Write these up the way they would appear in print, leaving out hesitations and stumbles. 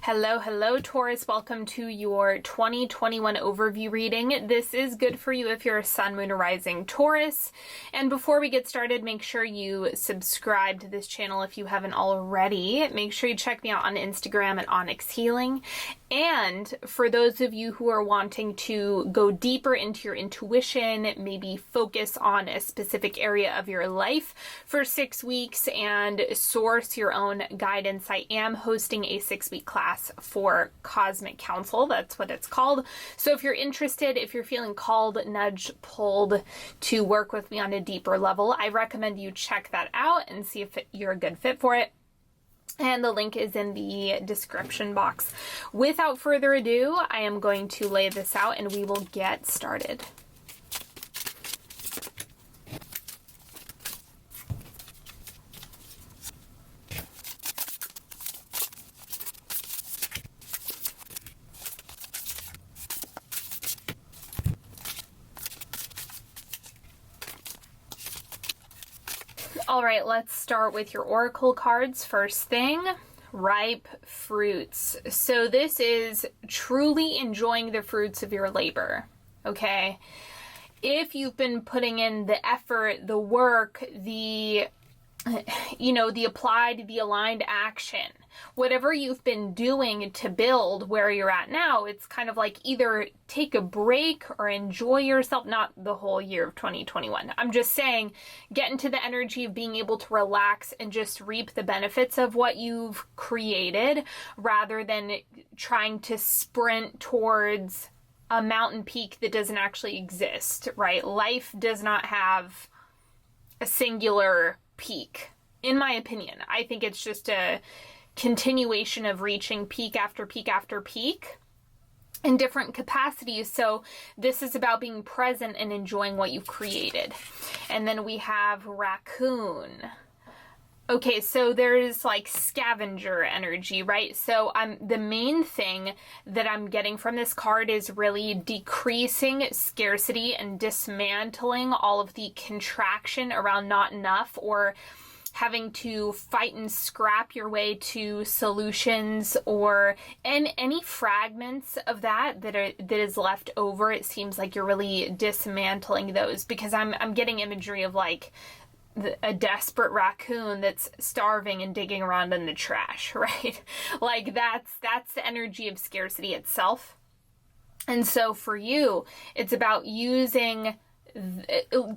Hello, Taurus. Welcome to your 2021 overview reading. This is good for you if you're a sun, moon, or rising Taurus. And before we get started, make sure you subscribe to this channel if you haven't already. Make sure you check me out on Instagram at Onyx Healing. And for those of you who are wanting to go deeper into your intuition, maybe focus on a specific area of your life for 6 weeks and source your own guidance, I am hosting a 6-week class for Cosmic Council. That's what it's called. So if you're interested, if you're feeling called, nudged, pulled to work with me on a deeper level, I recommend you check that out and see if you're a good fit for it. And the link is in the description box. Without further ado, I am going to lay this out and we will get started. All right, let's start with your oracle cards. First thing, ripe fruits. So this is truly enjoying the fruits of your labor, okay? If you've been putting in the effort, the work, the applied, the aligned action, whatever you've been doing to build where you're at now, it's kind of like either take a break or enjoy yourself, not the whole year of 2021. I'm just saying, get into the energy of being able to relax and just reap the benefits of what you've created rather than trying to sprint towards a mountain peak that doesn't actually exist, right? Life does not have a singular peak, in my opinion. I think it's just a continuation of reaching peak after peak after peak in different capacities. So this is about being present and enjoying what you've created. And then we have raccoon. Okay, so there's like scavenger energy, right? So the main thing that I'm getting from this card is really decreasing scarcity and dismantling all of the contraction around not enough or having to fight and scrap your way to solutions or any fragments of that is left over. It seems like you're really dismantling those because I'm getting imagery of like a desperate raccoon that's starving and digging around in the trash, right? Like that's the energy of scarcity itself. And so for you, it's about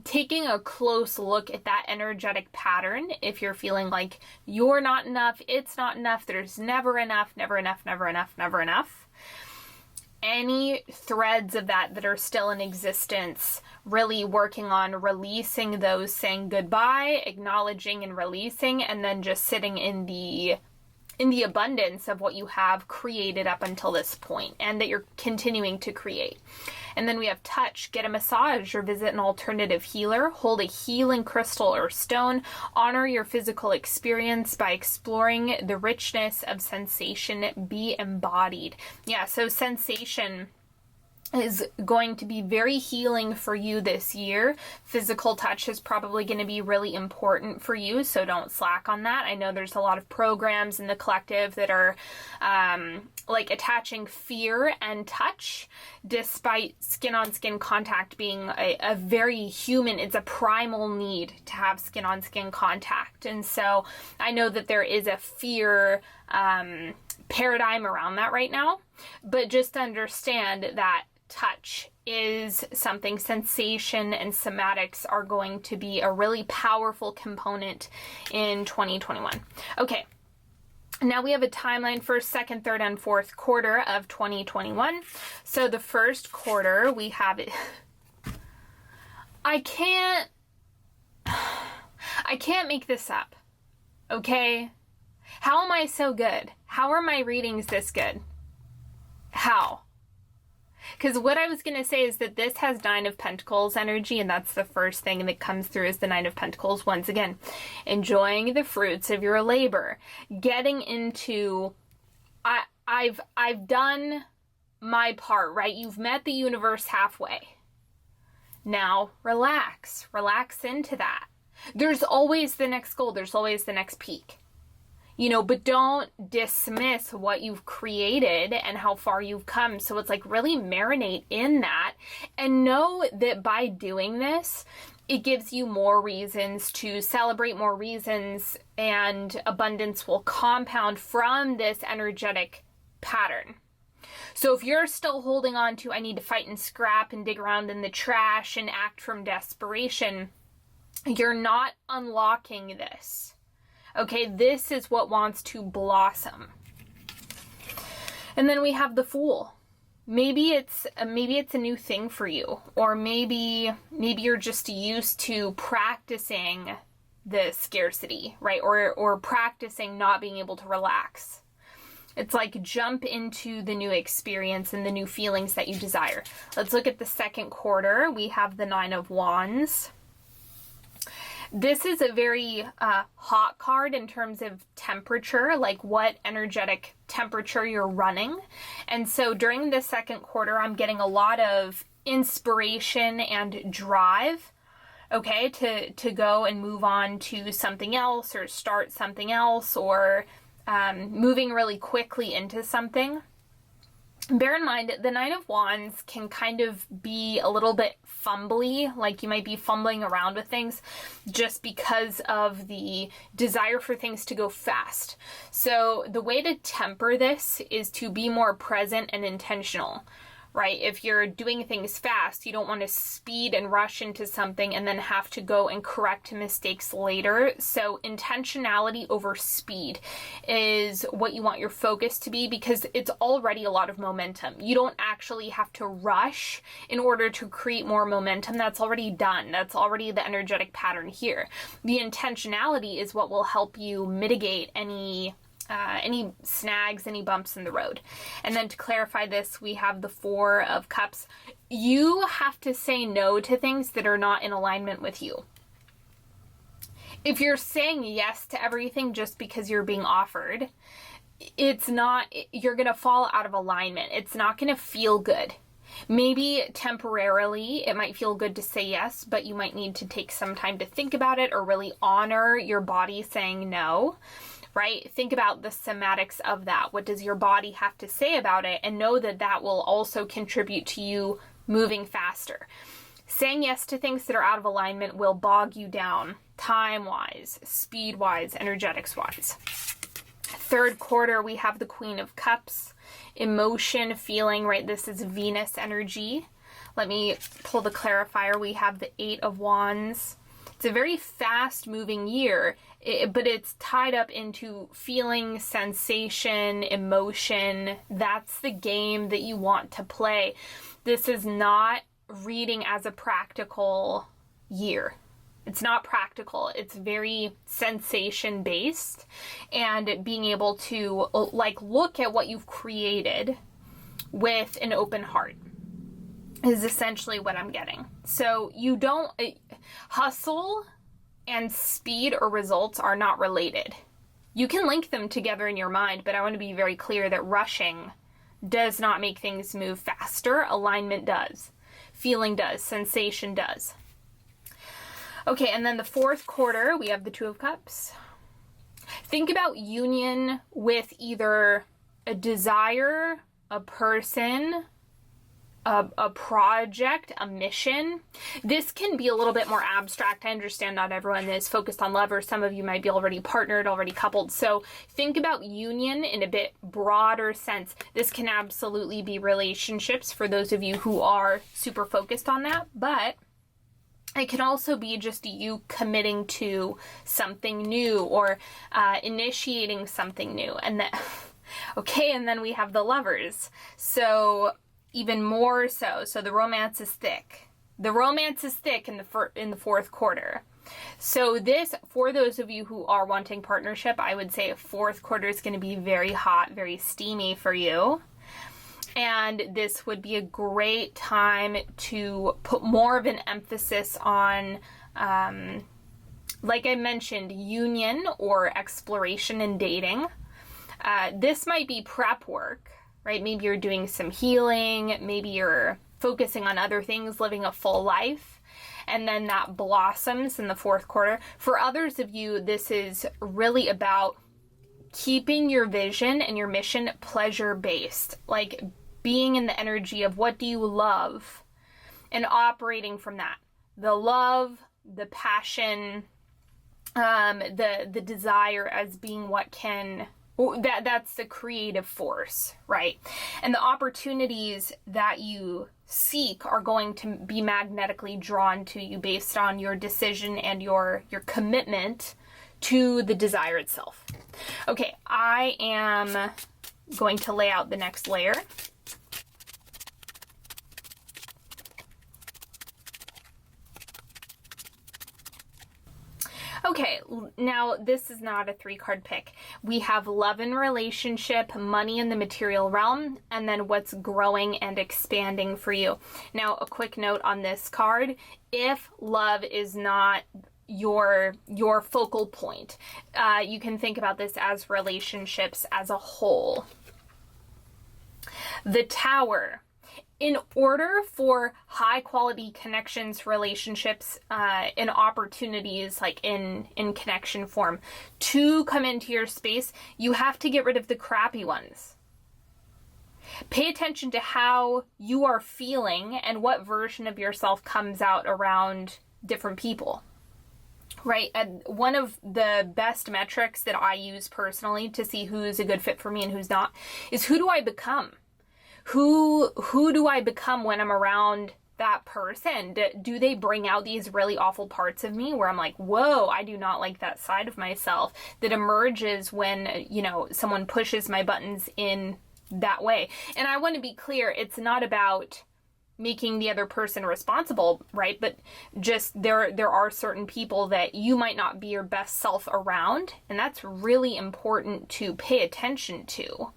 taking a close look at that energetic pattern. If you're feeling like you're not enough, it's not enough, there's never enough, never enough, never enough, never enough. Any threads of that are still in existence, really working on releasing those, saying goodbye, acknowledging and releasing, and then just sitting in the abundance of what you have created up until this point and that you're continuing to create. And then we have touch. Get a massage or visit an alternative healer. Hold a healing crystal or stone. Honor your physical experience by exploring the richness of sensation. Be embodied. Yeah, so sensation is going to be very healing for you this year. Physical touch is probably going to be really important for you, so don't slack on that. I know there's a lot of programs in the collective that are like attaching fear and touch, despite skin-on-skin contact being a very human, it's a primal need to have skin-on-skin contact. And so I know that there is a fear paradigm around that right now, but just understand that touch is something, sensation and somatics are going to be a really powerful component in 2021. Okay, now we have a timeline for second, third, and fourth quarter of 2021. So the first quarter, we have it. I can't make this up, okay? How am I so good? How are my readings this good? How? Because what I was going to say is that this has Nine of Pentacles energy, and that's the first thing that comes through is the Nine of Pentacles. Once again, enjoying the fruits of your labor, getting into, I've done my part, right? You've met the universe halfway. Now relax into that. There's always the next goal. There's always the next peak. but don't dismiss what you've created and how far you've come. So it's like really marinate in that and know that by doing this, it gives you more reasons to celebrate, more reasons, and abundance will compound from this energetic pattern. So if you're still holding on to, I need to fight and scrap and dig around in the trash and act from desperation, you're not unlocking this. Okay, this is what wants to blossom. And then we have the Fool. Maybe it's a new thing for you, or maybe you're just used to practicing the scarcity, right? Or practicing not being able to relax. It's like jump into the new experience and the new feelings that you desire. Let's look at the second quarter. We have the Nine of Wands. This is a very hot card in terms of temperature, like what energetic temperature you're running. And so during the second quarter, I'm getting a lot of inspiration and drive, okay, to go and move on to something else or start something else, or moving really quickly into something. Bear in mind, the Nine of Wands can kind of be a little bit fumbly, like you might be fumbling around with things just because of the desire for things to go fast. So the way to temper this is to be more present and intentional, right? If you're doing things fast, you don't want to speed and rush into something and then have to go and correct mistakes later. So intentionality over speed is what you want your focus to be, because it's already a lot of momentum. You don't actually have to rush in order to create more momentum. That's already done. That's already the energetic pattern here. The intentionality is what will help you mitigate any snags, any bumps in the road. And then to clarify this, we have the Four of Cups. You have to say no to things that are not in alignment with you. If you're saying yes to everything just because you're being offered, you're going to fall out of alignment. It's not going to feel good. Maybe temporarily it might feel good to say yes, but you might need to take some time to think about it or really honor your body saying no. Right? Think about the somatics of that. What does your body have to say about it? And know that that will also contribute to you moving faster. Saying yes to things that are out of alignment will bog you down, time-wise, speed-wise, energetics-wise. Third quarter, we have the Queen of Cups. Emotion, feeling, right? This is Venus energy. Let me pull the clarifier. We have the Eight of Wands. It's a very fast-moving year, but it's tied up into feeling, sensation, emotion. That's the game that you want to play. This is not reading as a practical year. It's not practical. It's very sensation-based, and being able to look at what you've created with an open heart is essentially what I'm getting. So you don't hustle and speed or results are not related. You can link them together in your mind, but I want to be very clear that rushing does not make things move faster. Alignment does. Feeling does. Sensation does. Okay, and then the fourth quarter, we have the Two of Cups. Think about union with either a desire, a person, a project, a mission. This can be a little bit more abstract. I understand not everyone is focused on love, or some of you might be already partnered, already coupled. So think about union in a bit broader sense. This can absolutely be relationships for those of you who are super focused on that, but it can also be just you committing to something new, or initiating something new. And then, okay, and then we have the Lovers. So even more so. So the romance is thick. The romance is thick in the fourth quarter. So this, for those of you who are wanting partnership, I would say fourth quarter is going to be very hot, very steamy for you. And this would be a great time to put more of an emphasis on, like I mentioned, union or exploration and dating. This might be prep work, right? Maybe you're doing some healing. Maybe you're focusing on other things, living a full life. And then that blossoms in the fourth quarter. For others of you, this is really about keeping your vision and your mission pleasure-based, like being in the energy of what do you love and operating from that. The love, the passion, the desire as being what can, that's the creative force, right? And the opportunities that you seek are going to be magnetically drawn to you based on your decision and your commitment to the desire itself. Okay, I am going to lay out the next layer. Okay, now this is not a 3-card pick. We have love and relationship, money in the material realm, and then what's growing and expanding for you. Now, a quick note on this card: if love is not your focal point, you can think about this as relationships as a whole. The Tower. In order for high quality connections, relationships, and opportunities, like in connection form, to come into your space, you have to get rid of the crappy ones. Pay attention to how you are feeling and what version of yourself comes out around different people. Right? And one of the best metrics that I use personally to see who's a good fit for me and who's not is, who do I become? Who do I become when I'm around that person? Do they bring out these really awful parts of me where I'm like, whoa, I do not like that side of myself, that emerges when, someone pushes my buttons in that way? And I want to be clear, it's not about making the other person responsible, right? But just there are certain people that you might not be your best self around, and that's really important to pay attention to.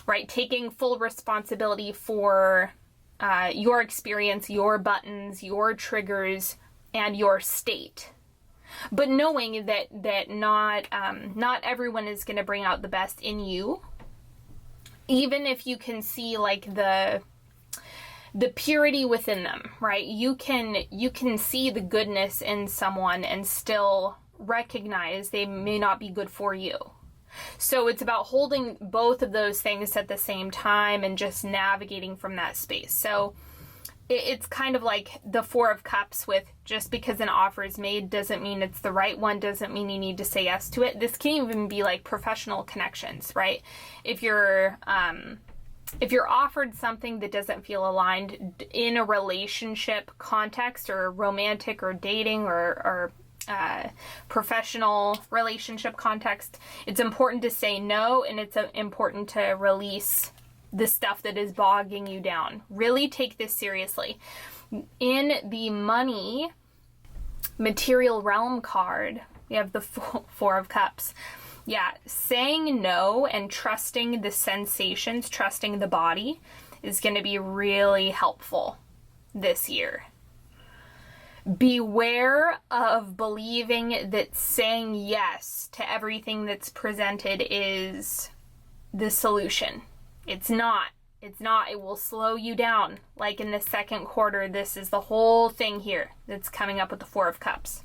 Right, taking full responsibility for your experience, your buttons, your triggers, and your state. But knowing that not everyone is going to bring out the best in you, even if you can see like the purity within them, right? You can see the goodness in someone and still recognize they may not be good for you. So it's about holding both of those things at the same time and just navigating from that space. So it's kind of like the 4 of Cups, with just because an offer is made doesn't mean it's the right one, doesn't mean you need to say yes to it. This can even be like professional connections, right? If you're offered something that doesn't feel aligned in a relationship context, or romantic or dating or professional relationship context, it's important to say no, and it's important to release the stuff that is bogging you down. Really take this seriously. In the money material realm card, we have the 4 of Cups. Yeah, saying no and trusting the sensations, trusting the body is going to be really helpful this year. Beware of believing that saying yes to everything that's presented is the solution. It's not. It's not. It will slow you down. Like in the second quarter, this is the whole thing here that's coming up with the 4 of Cups.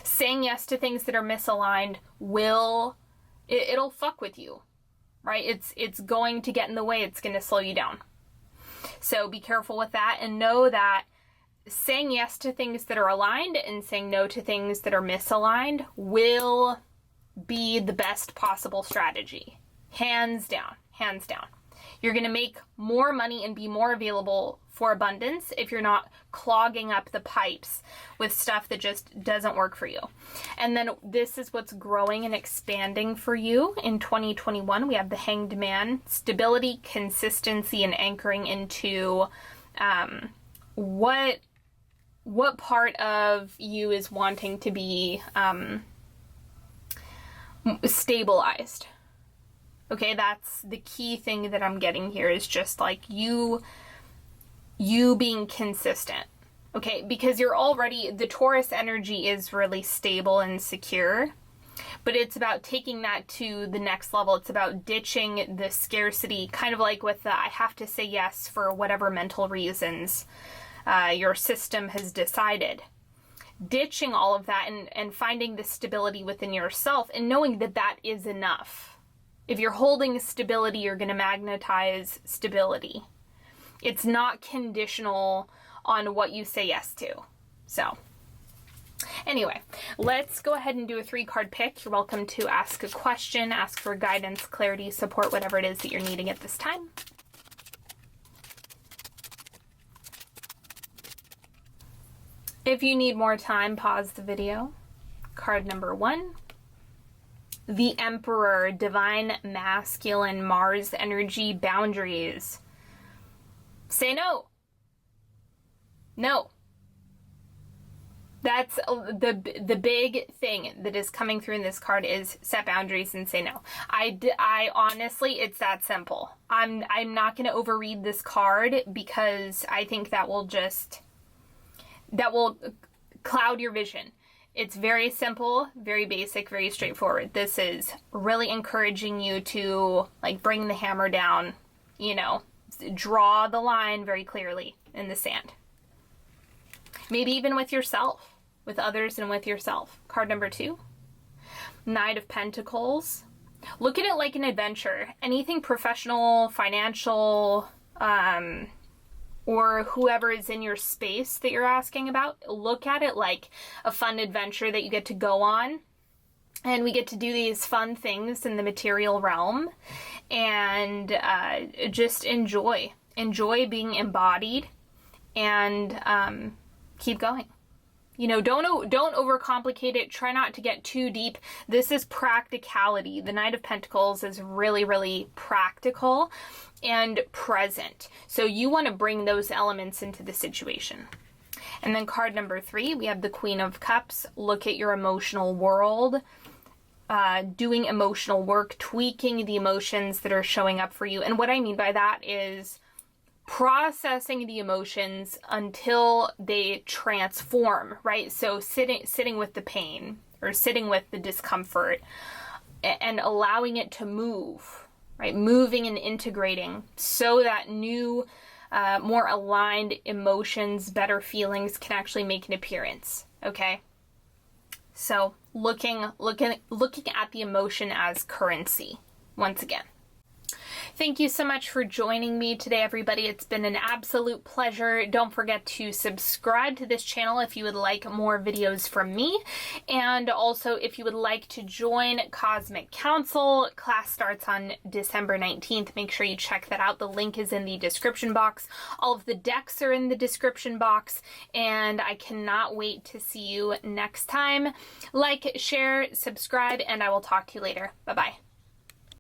Saying yes to things that are misaligned it'll fuck with you, right? It's going to get in the way. It's going to slow you down. So be careful with that, and know that saying yes to things that are aligned and saying no to things that are misaligned will be the best possible strategy. Hands down. Hands down. You're going to make more money and be more available for abundance if you're not clogging up the pipes with stuff that just doesn't work for you. And then this is what's growing and expanding for you in 2021. We have the Hanged Man: stability, consistency, and anchoring into what part of you is wanting to be stabilized. Okay, that's the key thing that I'm getting here, is just like you being consistent. Okay, because you're already, the Taurus energy is really stable and secure, but it's about taking that to the next level. It's about ditching the scarcity, kind of like with the I have to say yes for whatever mental reasons your system has decided. ditching all of that and finding the stability within yourself and knowing that that is enough. If you're holding stability, you're going to magnetize stability. It's not conditional on what you say yes to. So anyway, let's go ahead and do a 3-card pick. You're welcome to ask a question, ask for guidance, clarity, support, whatever it is that you're needing at this time. If you need more time, pause the video. Card number 1. The Emperor, divine masculine, Mars energy, boundaries. Say no. No. That's the big thing that is coming through in this card is set boundaries and say no. I honestly, it's that simple. I'm not going to overread this card because I think that will cloud your vision. It's very simple, very basic, very straightforward. This is really encouraging you to like bring the hammer down, you know, draw the line very clearly in the sand. Maybe even with yourself, with others and with yourself. Card number 2, Knight of Pentacles. Look at it like an adventure. Anything professional, financial, or whoever is in your space that you're asking about, look at it like a fun adventure that you get to go on. And we get to do these fun things in the material realm and just enjoy being embodied and keep going. You know, don't overcomplicate it. Try not to get too deep. This is practicality. The Knight of Pentacles is really, really practical and present. So you want to bring those elements into the situation. And then card number 3, we have the Queen of Cups. Look at your emotional world. Doing emotional work, tweaking the emotions that are showing up for you. And what I mean by that is processing the emotions until they transform, right? So sitting with the pain or sitting with the discomfort and allowing it to move, right? Moving and integrating so that new, more aligned emotions, better feelings can actually make an appearance, okay? So looking at the emotion as currency once again. Thank you so much for joining me today, everybody. It's been an absolute pleasure. Don't forget to subscribe to this channel if you would like more videos from me. And also, if you would like to join Cosmic Council, class starts on December 19th. Make sure you check that out. The link is in the description box. All of the decks are in the description box. And I cannot wait to see you next time. Like, share, subscribe, and I will talk to you later. Bye-bye.